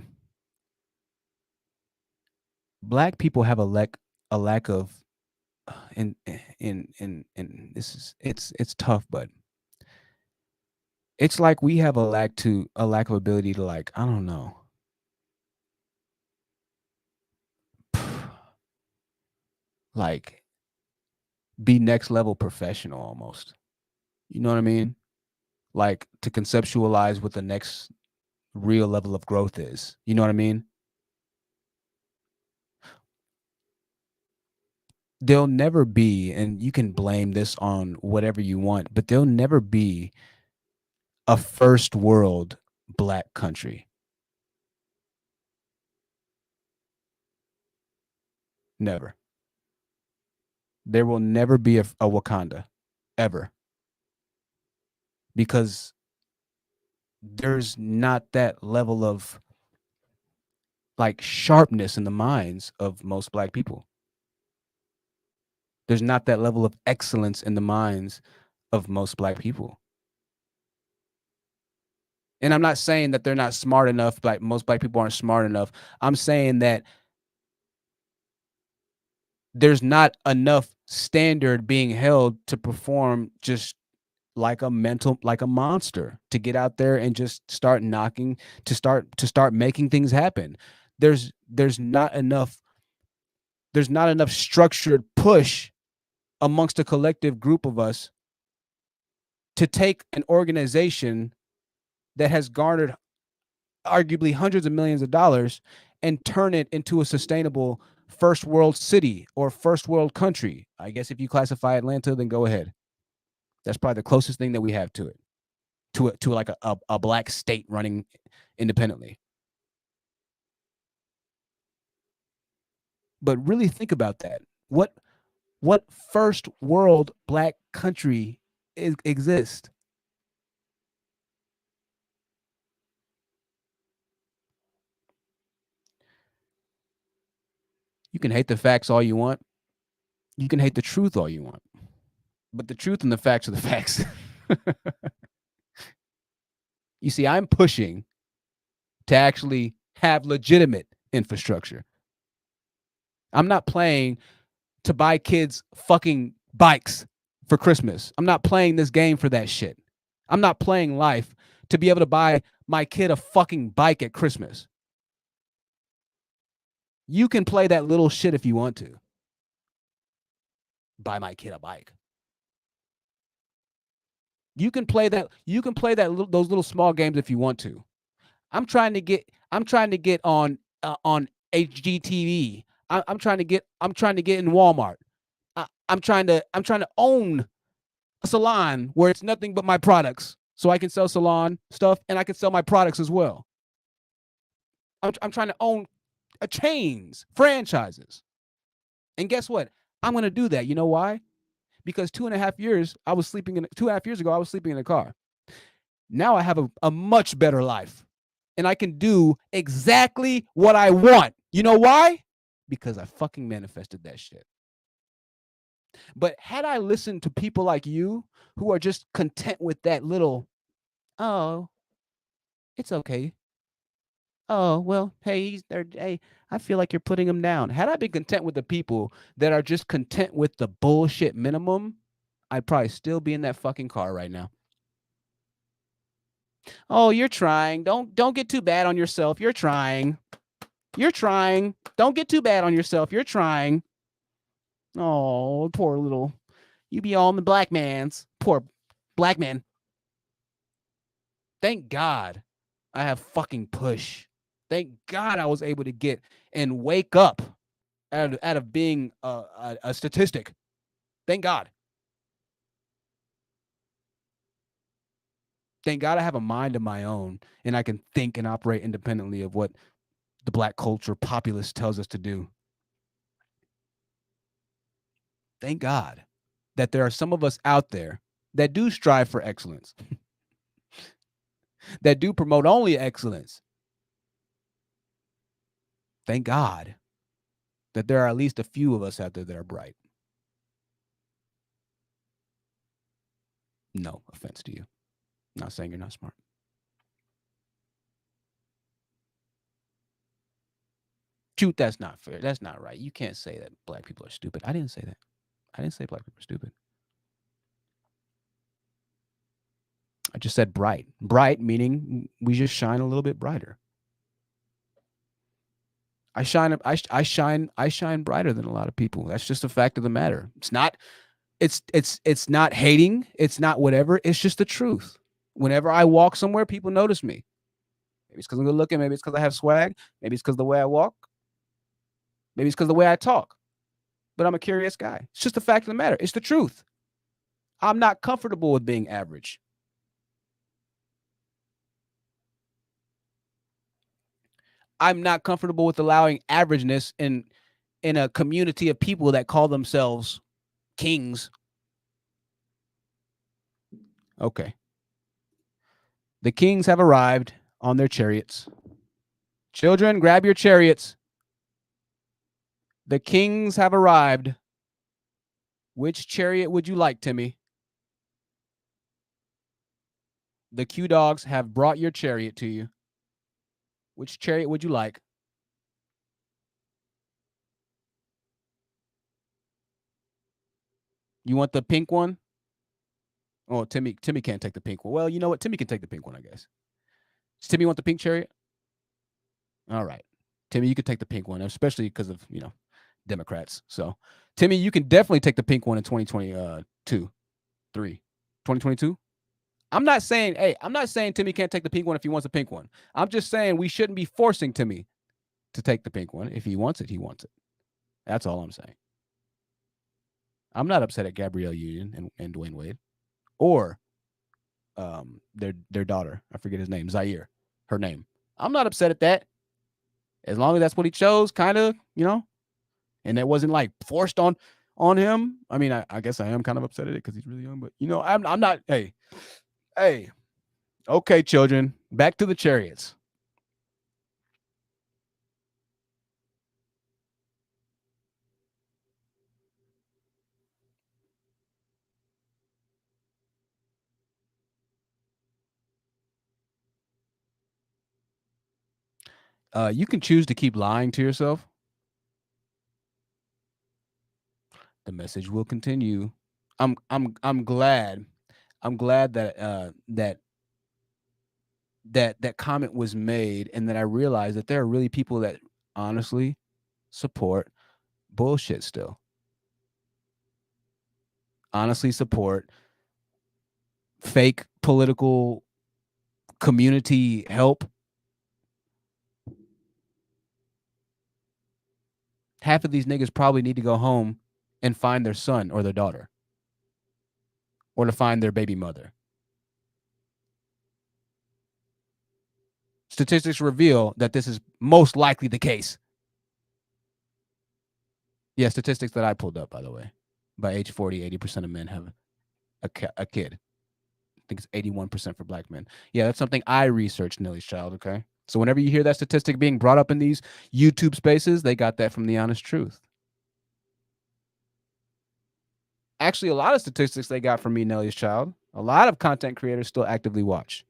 Black people have a lack of, and this is it's tough, but it's like we have a lack of ability to, like, I don't know, like be next level professional almost. You know what I mean? Like to conceptualize what the next real level of growth is. You know what I mean? There'll never be, and you can blame this on whatever you want, but there'll never be a first world black country. Never. There will never be a Wakanda, ever. Because there's not that level of like sharpness in the minds of most black people. There's not that level of excellence in the minds of most black people. And I'm not saying that they're not smart enough, like most black people aren't smart enough. I'm saying that there's not enough standard being held to perform just like a monster, to get out there and just start knocking, to start making things happen. There's not enough structured push amongst a collective group of us to take an organization that has garnered arguably hundreds of millions of dollars and turn it into a sustainable first world city or first world country. I guess if you classify Atlanta, then go ahead. That's probably the closest thing that we have to it, to like a black state running independently. But really think about that. What first world black country exists? You can hate the facts all you want. You can hate the truth all you want. But the truth and the facts are the facts. You see, I'm pushing to actually have legitimate infrastructure. I'm not playing to buy kids fucking bikes for Christmas. I'm not playing this game for that shit. I'm not playing life to be able to buy my kid a fucking bike at Christmas. You can play that little shit if you want to. Buy my kid a bike. You can play that. You can play those little small games if you want to. I'm trying to get on HGTV. I'm trying to get in Walmart. I'm trying to own a salon where it's nothing but my products, so I can sell salon stuff and I can sell my products as well. I'm trying to own chains, franchises, and guess what? I'm going to do that. You know why? Because 2.5 years I was sleeping in 2.5 years ago I was sleeping in a car. Now I have a much better life, and I can do exactly what I want. You know why? Because I fucking manifested that shit. But had I listened to people like you who are just content with that little, oh, it's okay. Oh, well, hey, I feel like you're putting them down. Had I been content with the people that are just content with the bullshit minimum, I'd probably still be in that fucking car right now. Oh, you're trying. Don't get too bad on yourself. You're trying. You're trying. Don't get too bad on yourself. You're trying. Oh, poor little. You be all in the black man's. Poor black man. Thank God I have fucking push. Thank God I was able to get and wake up out of being a statistic. Thank God. Thank God I have a mind of my own and I can think and operate independently of what the black culture populace tells us to do. Thank God that there are some of us out there that do strive for excellence, that do promote only excellence. Thank God that there are at least a few of us out there that are bright. No offense to you. I'm not saying you're not smart. Shoot, that's not fair. That's not right. You can't say that black people are stupid. I didn't say that. I didn't say black people are stupid. I just said bright. Bright meaning we just shine a little bit brighter. I shine brighter than a lot of people. That's just a fact of the matter. It's not hating, it's not whatever. It's just the truth. Whenever I walk somewhere, people notice me. Maybe it's because I'm good looking, maybe it's because I have swag, maybe it's because the way I walk, maybe it's because the way I talk. But I'm a curious guy. It's just a fact of the matter. It's the truth. I'm not comfortable with being average. I'm not comfortable with allowing averageness in a community of people that call themselves kings. Okay. The kings have arrived on their chariots. Children, grab your chariots. The kings have arrived. Which chariot would you like, Timmy? The Q dogs have brought your chariot to you. Which chariot would you like? You want the pink one? Oh, Timmy can't take the pink one. Well, you know what? Timmy can take the pink one, I guess. Does Timmy want the pink chariot? All right. Timmy, you could take the pink one, especially because of, Democrats. So, Timmy, you can definitely take the pink one in 2022, 2022. I'm not saying Timmy can't take the pink one if he wants a pink one. I'm just saying we shouldn't be forcing Timmy to take the pink one. If he wants it, he wants it. That's all I'm saying. I'm not upset at Gabrielle Union and Dwayne Wade or their daughter. I forget his name, Zaire, her name. I'm not upset at that. As long as that's what he chose, kind of, and that wasn't like forced on. on him. I mean, I guess I am kind of upset at it because he's really young, but I'm not. Hey, okay, children, back to the chariots. You can choose to keep lying to yourself. The message will continue. I'm glad. I'm glad that that comment was made, and that I realized that there are really people that honestly support bullshit still. Honestly support fake political community help. Half of these niggas probably need to go home and find their son or their daughter, or to find their baby mother. Statistics reveal that this is most likely the case. Yeah, statistics that I pulled up, by the way. By age 40, 80% of men have a kid. I think it's 81% for black men. Yeah, that's something I researched, Nellie's Child, okay? So whenever you hear that statistic being brought up in these YouTube spaces, they got that from the honest truth. Actually, a lot of statistics they got from me, Nellie's Child. A lot of content creators still actively watch.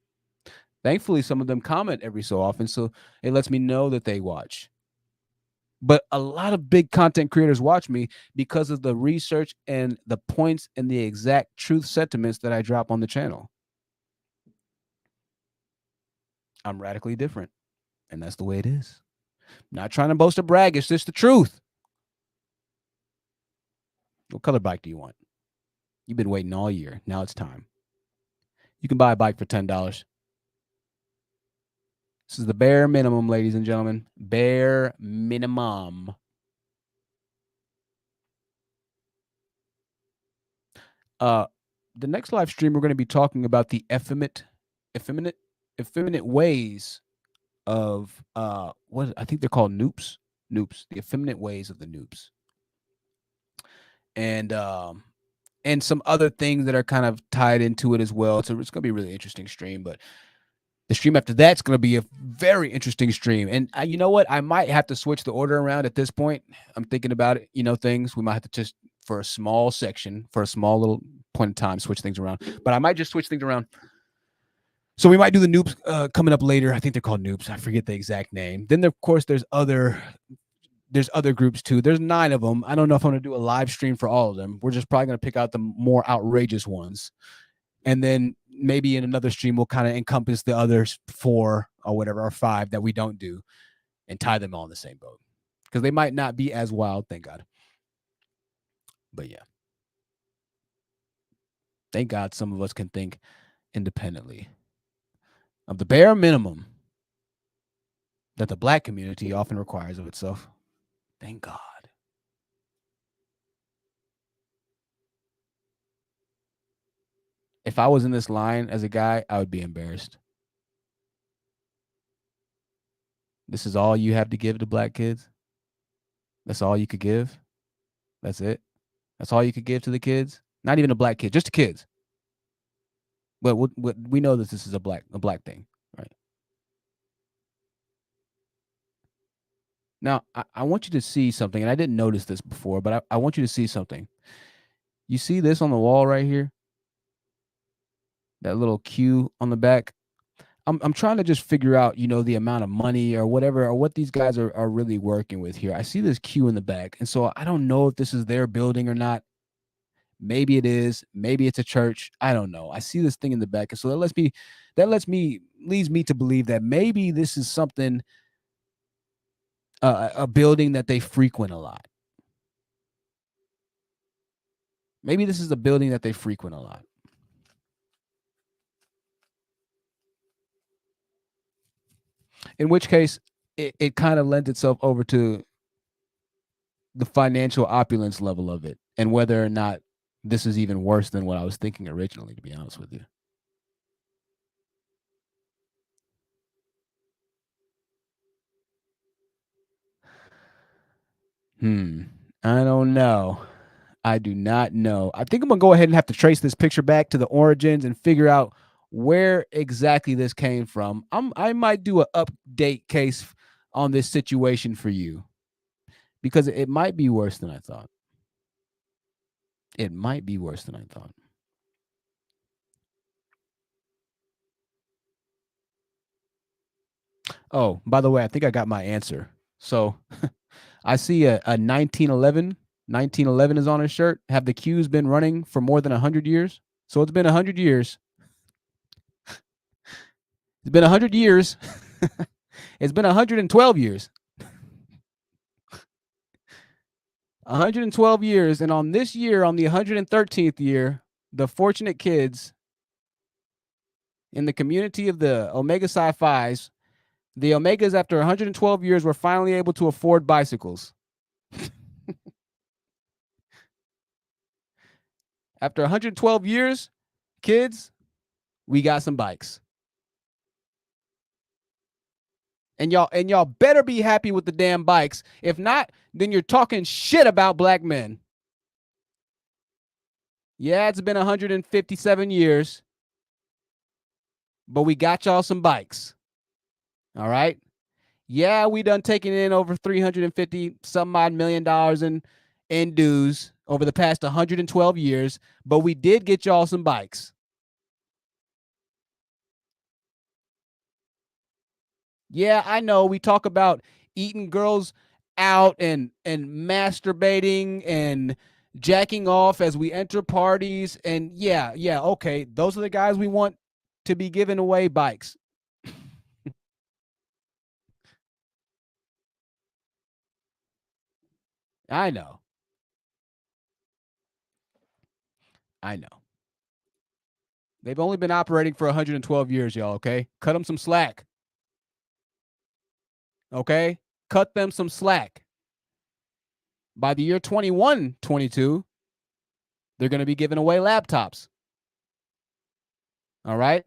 Thankfully, some of them comment every so often, so it lets me know that they watch. But a lot of big content creators watch me because of the research and the points and the exact truth sentiments that I drop on the channel. I'm radically different, and that's the way it is. Not trying to boast or brag, it's just the truth. What color bike do you want? You've been waiting all year. Now it's time. You can buy a bike for $10. This is the bare minimum, ladies and gentlemen. Bare minimum. Uh, the next live stream, we're going to be talking about the effeminate, effeminate ways of what I think they're called noops, the effeminate ways of the noops, and some other things that are kind of tied into it as well. So it's going to be a really interesting stream, but the stream after that's going to be a very interesting stream. And you know what? I might have to switch the order around at this point. I'm thinking about it. Things we might have to just for a small section, for a small little point in time, switch things around. But I might just switch things around. So we might do the noobs coming up later. I think they're called noobs. I forget the exact name. Then of course there's other groups too. There's 9 of them. I don't know if I'm going to do a live stream for all of them. We're just probably going to pick out the more outrageous ones. And then maybe in another stream, we'll kind of encompass the others 4 or whatever, or 5 that we don't do, and tie them all in the same boat. Because they might not be as wild, thank God. But yeah. Thank God some of us can think independently of the bare minimum that the black community often requires of itself. Thank God. If I was in this line as a guy, I would be embarrassed. This is all you have to give to black kids? That's all you could give? That's it? That's all you could give to the kids? Not even a black kid, just the kids. But we know that this is a black thing, right? Now, I want you to see something, and I didn't notice this before, but I want you to see something. You see this on the wall right here? That little Q on the back? I'm trying to just figure out, the amount of money or whatever, or what these guys are really working with here. I see this Q in the back, and so I don't know if this is their building or not. Maybe it is. Maybe it's a church. I don't know. I see this thing in the back, and so leads me to believe that maybe this is something, a building that they frequent a lot. Maybe this is a building that they frequent a lot. In which case, it kind of lends itself over to the financial opulence level of it, and whether or not this is even worse than what I was thinking originally, to be honest with you. I don't know. I do not know. I think I'm gonna go ahead and have to trace this picture back to the origins and figure out where exactly this came from. I might do an update case on this situation for you because it might be worse than I thought. It might be worse than I thought. Oh, by the way, I think I got my answer. So I see a 1911. 1911 is on his shirt. Have the Qs been running for more than 100 years? So it's been 100 years. It's been 100 years. It's been 112 years. 112 years. And on this year, on the 113th year, the fortunate kids in the community of the Omega Psi Phi's, the Omegas, after 112 years, were finally able to afford bicycles. After 112 years, kids, we got some bikes. And y'all better be happy with the damn bikes. If not, then you're talking shit about black men. Yeah, it's been 157 years, but we got y'all some bikes. All right. Yeah, we done taken in over 350 some odd $1 million in dues over the past 112 years, but we did get y'all some bikes. Yeah, I know we talk about eating girls out and masturbating and jacking off as we enter parties, and yeah, okay, those are the guys we want to be giving away bikes. I know. I know. They've only been operating for 112 years, y'all, okay? Cut them some slack. Okay? Cut them some slack. By the year 21, 22, they're going to be giving away laptops. All right?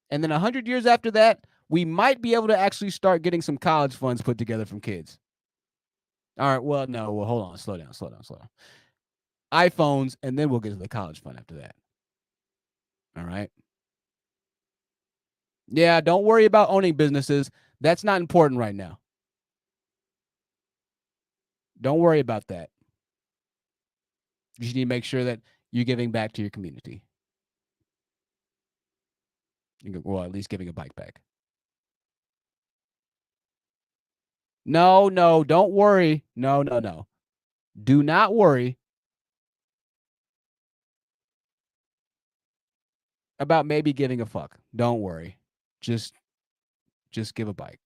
And then 100 years after that, we might be able to actually start getting some college funds put together from kids. All right, well, no, well, hold on. Slow down. iPhones, and then we'll get to the college fund after that. All right? Yeah, don't worry about owning businesses. That's not important right now. Don't worry about that. You just need to make sure that you're giving back to your community. Well, at least giving a bike back. No, don't worry. No. Do not worry about maybe giving a fuck. Don't worry. Just give a bike.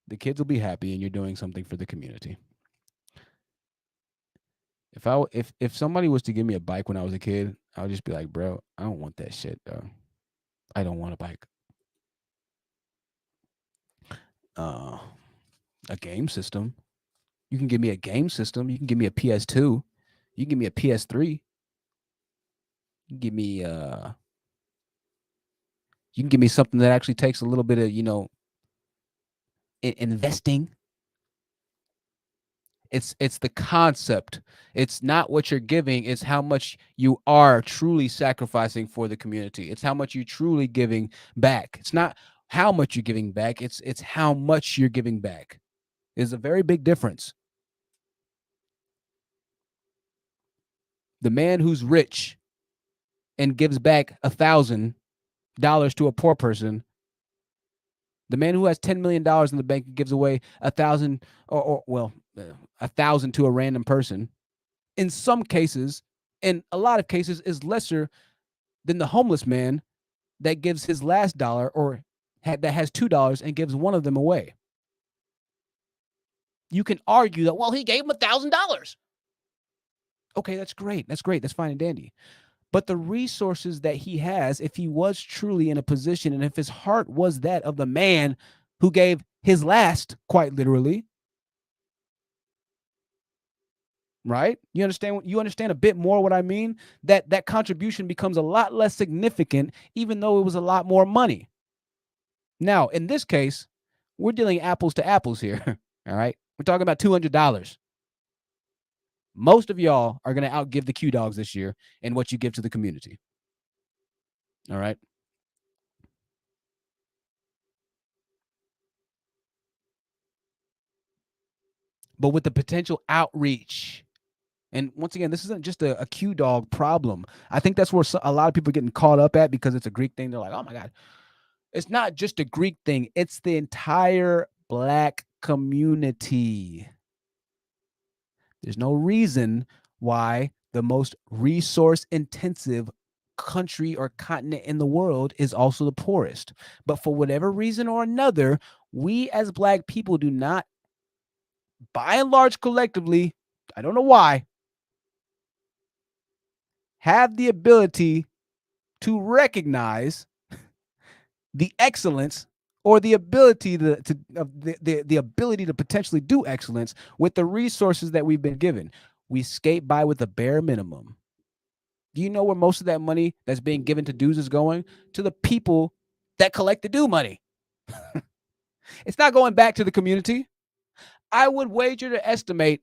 The kids will be happy and you're doing something for the community. If somebody was to give me a bike when I was a kid, I would just be like, bro, I don't want that shit, though. I don't want a bike. A game system. You can give me a game system. You can give me a PS2. You can give me a PS3. You can give me something that actually takes a little bit of, investing. It's the concept. It's not what you're giving, it's how much you are truly sacrificing for the community. It's how much you're truly giving back. It's not how much you're giving back, it's how much you're giving back. There's a very big difference. The man who's rich and gives back $1,000 to a poor person, the man who has $10 million in the bank and gives away 1,000 or 1,000 to a random person, in some cases, in a lot of cases, is lesser than the homeless man that gives his last dollar or that has $2 and gives one of them away. You can argue that, well, he gave him $1,000. Okay, that's great. That's fine and dandy. But the resources that he has, if he was truly in a position and if his heart was that of the man who gave his last, quite literally, right? You understand a bit more what I mean? That contribution becomes a lot less significant, even though it was a lot more money. Now, in this case, we're dealing apples to apples here. All right. We're talking about $200. Most of y'all are going to outgive the Q dogs this year in what you give to the community. All right. But with the potential outreach, and once again, this isn't just a Q dog problem. I think that's where a lot of people are getting caught up at because it's a Greek thing. They're like, oh my God. It's not just a Greek thing, it's the entire Black community. There's no reason why the most resource intensive country or continent in the world is also the poorest. But for whatever reason or another, we as Black people do not, by and large, collectively, I don't know why, have the ability to recognize the excellence or the ability the ability to potentially do excellence with the resources that we've been given. We skate by with the bare minimum. Do you know where most of that money that's being given to dues is going? To the people that collect the due money. It's not going back to the community. I would wager to estimate,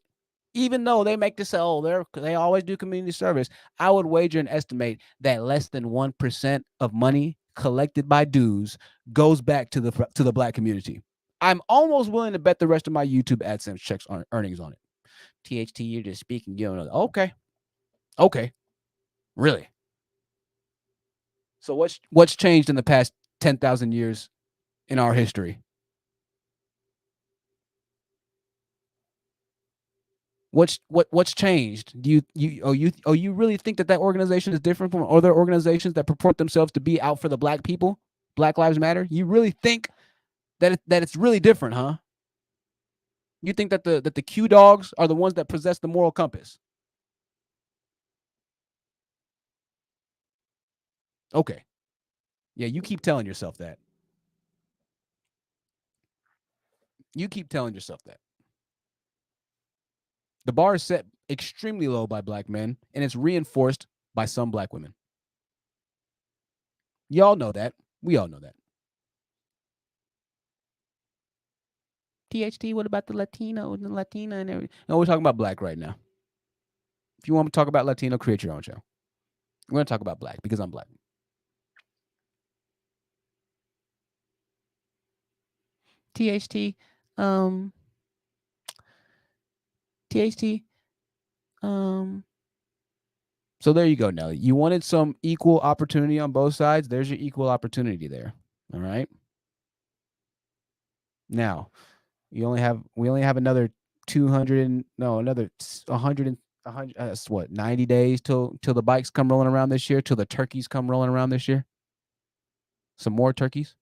even though they make this say, oh, they always do community service, I would wager and estimate that less than 1% of money collected by dues goes back to the Black community. I'm almost willing to bet the rest of my YouTube AdSense checks on earnings on it. THT, you're just speaking. You know, okay, really. So what's changed in the past 10,000 years in our history? What's changed? Do you really think that organization is different from other organizations that purport themselves to be out for the Black people? Black Lives Matter? You really think that it's really different, huh? You think that the Q dogs are the ones that possess the moral compass? Okay. Yeah, you keep telling yourself that. You keep telling yourself that. The bar is set extremely low by Black men, and it's reinforced by some Black women. Y'all know that. We all know that. THT, what about the Latino and the Latina and everything? No, we're talking about Black right now. If you want to talk about Latino, create your own show. We're going to talk about Black because I'm Black. THT, THT, So there you go, Nelly. You wanted some equal opportunity on both sides. There's your equal opportunity there. All right. Now, we only have another 200 no, another 100 100 what, 90 days till the bikes come rolling around this year, till the turkeys come rolling around this year. Some more turkeys.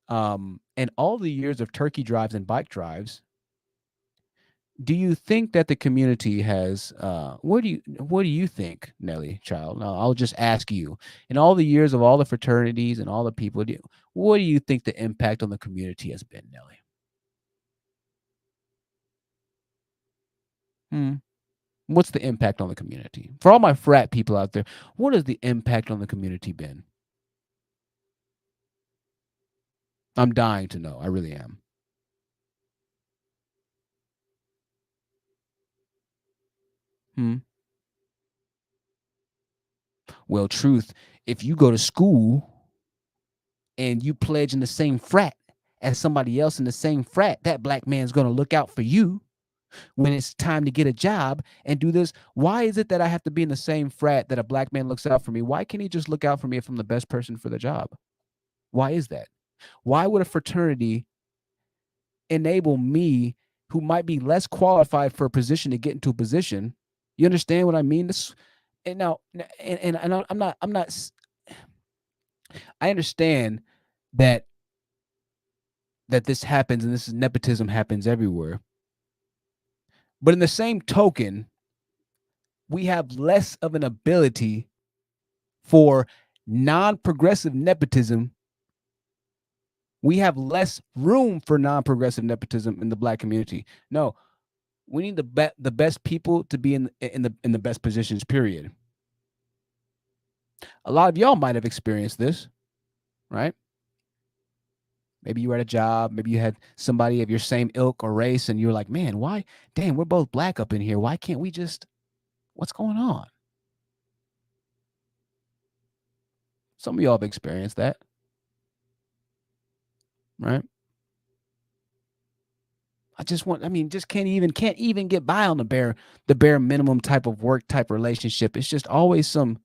And all the years of turkey drives and bike drives, do you think that the community has what do you think, Nelly child? Now, I'll just ask you, in all the years of all the fraternities and all the people, what do you think the impact on the community has been, Nelly? Hmm. What's the impact on the community? For all my frat people out there, what has the impact on the community been? I'm dying to know. I really am. Hmm. Well, truth, if you go to school and you pledge in the same frat as somebody else in the same frat, that Black man's going to look out for you when it's time to get a job and do this. Why is it that I have to be in the same frat that a Black man looks out for me? Why can't he just look out for me if I'm the best person for the job? Why is that? Why would a fraternity enable me, who might be less qualified for a position, to get into a position? You understand what I mean? This, and now, and I'm not. I understand that this happens, and this is nepotism happens everywhere. But in the same token, we have less of an ability for non-progressive nepotism. We have less room for non-progressive nepotism in the Black community. No, we need the best people to be in the best positions, period. A lot of y'all might have experienced this, right? Maybe you were at a job. Maybe you had somebody of your same ilk or race, and you're like, man, why? Damn, we're both black up in here. Why can't we just? What's going on? Some of y'all have experienced that, right? Just can't even get by on the bare minimum type of work type relationship. It's just always some,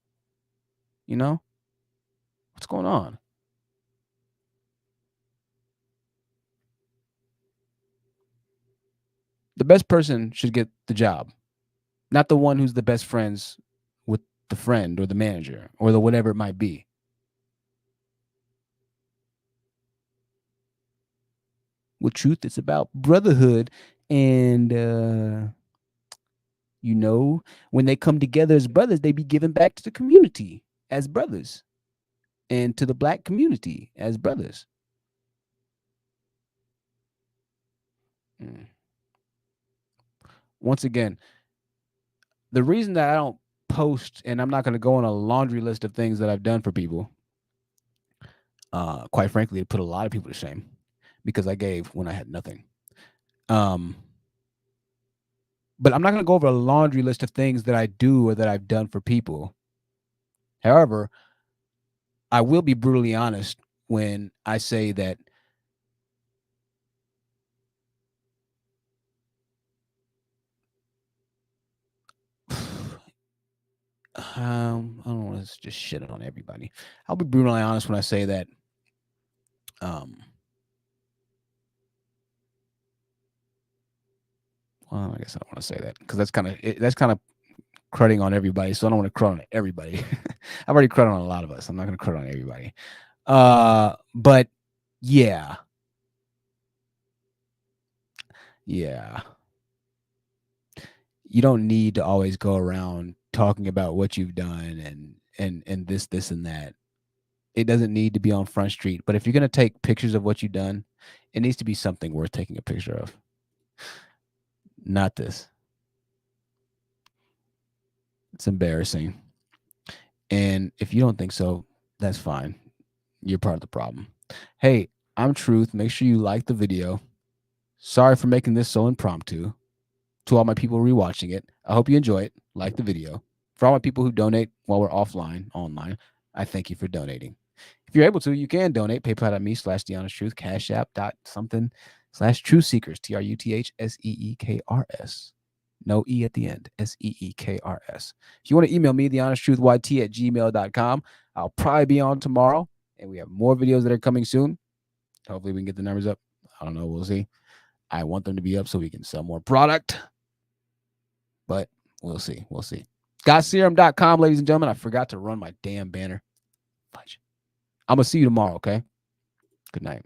what's going on? The best person should get the job, not the one who's the best friends with the friend or the manager or the whatever it might be. With truth, it's about brotherhood. And, when they come together as brothers, they be giving back to the community as brothers and to the black community as brothers. Once again, the reason that I don't post, and I'm not going to go on a laundry list of things that I've done for people, quite frankly, it put a lot of people to shame because I gave when I had nothing. But I'm not going to go over a laundry list of things that I do or that I've done for people. However, I will be brutally honest when I say that I don't want to just shit on everybody. I'll be brutally honest when I say that well, I guess I don't want to say that because that's kind of cruding on everybody. So I don't want to crud on everybody. I've already crud on a lot of us. I'm not going to crud on everybody. But yeah. You don't need to always go around talking about what you've done and this and that. It doesn't need to be on Front Street. But if you're going to take pictures of what you've done, it needs to be something worth taking a picture of. Not this. It's embarrassing. And if you don't think so, that's fine. You're part of the problem. Hey, I'm Truth. Make sure you like the video. Sorry for making this so impromptu. To all my people rewatching it, I hope you enjoy it. Like the video. For all my people who donate while we're online, I thank you for donating. If you're able to, you can donate. PayPal.me/TheHonestTruth, Cash App.something/TruthSeekers, TruthSeekers. No E at the end. SEEKRS. If you want to email me, thehonestTruthYT@gmail.com. I'll probably be on tomorrow, and we have more videos that are coming soon. Hopefully, we can get the numbers up. I don't know. We'll see. I want them to be up so we can sell more product, but we'll see. GotSerum.com, ladies and gentlemen. I forgot to run my damn banner. Fudge. I'm going to see you tomorrow, okay? Good night.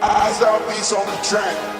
Eyes out, beats on the track.